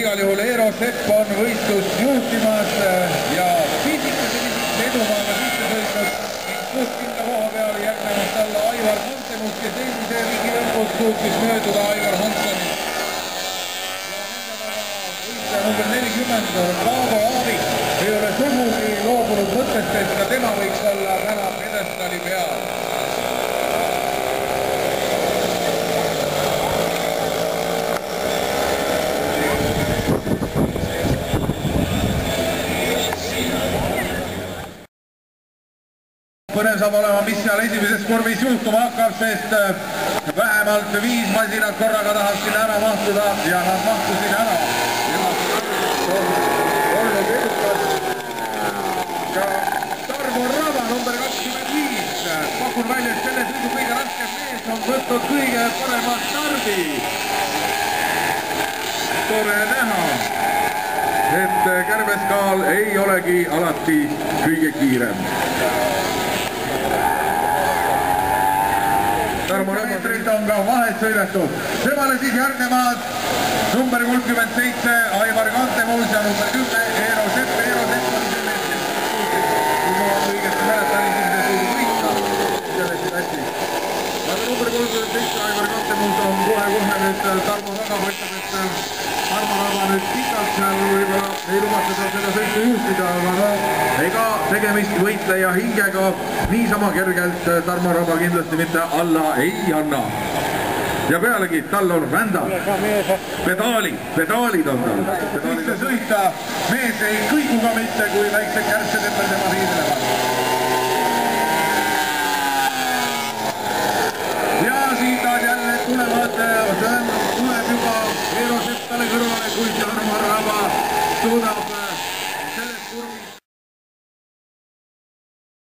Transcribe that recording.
igal juhul Eero Sepp on võistlust juhtimas ja füüsiliselt edumaaga sisse sõitnud ning kuskilda koha peal järgnenud talle Aivar Hansemus, kes eelmise riigi lõpus suutis mööduda Aivar Hansenist. Ja nende taga võistleja number 40 on Paavo Aavik, ei ole sugugi loobunud mõttest, et ka tema võiks olla täna pjedestaali peal. Põnev saab olema, mis seal esimeses korvis juhtuma hakkab, sest vähemalt 5 masinat korraga tahab sinna ära mahtuda ja nad mahtusid ära. Olnud edukas ka Tarmo Raba, number 25. Pakun välja, et selle sõidu kõige raskem mees on võtnud kõige parema stardi. Tore näha, et Kärbeskaal ei olegi alati kõige kiirem. Tarmo Rabatrilt on ka vahet sõidetud. Temale siis järgnevad number 37 Aivar Hansemus ja number 10 Eero Sepp. Eero Sepp on sellest, kui ma õigesti mäletan, esimese sõidu võita sellest klassis. Aga number 37 Aivar Hansemus on kohe nüüd Tarmo taga, mõtleb, et Tarmo Raba nüüd pikalt seal võib-olla ei lubata tal seda sõitu juhtida, aga no ega tegemist võitleja hingega niisama kergelt Tarmo Raba kindlasti mitte alla ei anna. Ja pealegi tal on rändal. Pedaalid on tal. Sisse sõita mees ei kõigu ka mitte, kui väiksed kärsed ümber tema hiidlevad. Ja siit on jälle tuleb juba Eero Sepp talle kõrvale, kui Tarmo Raba suudab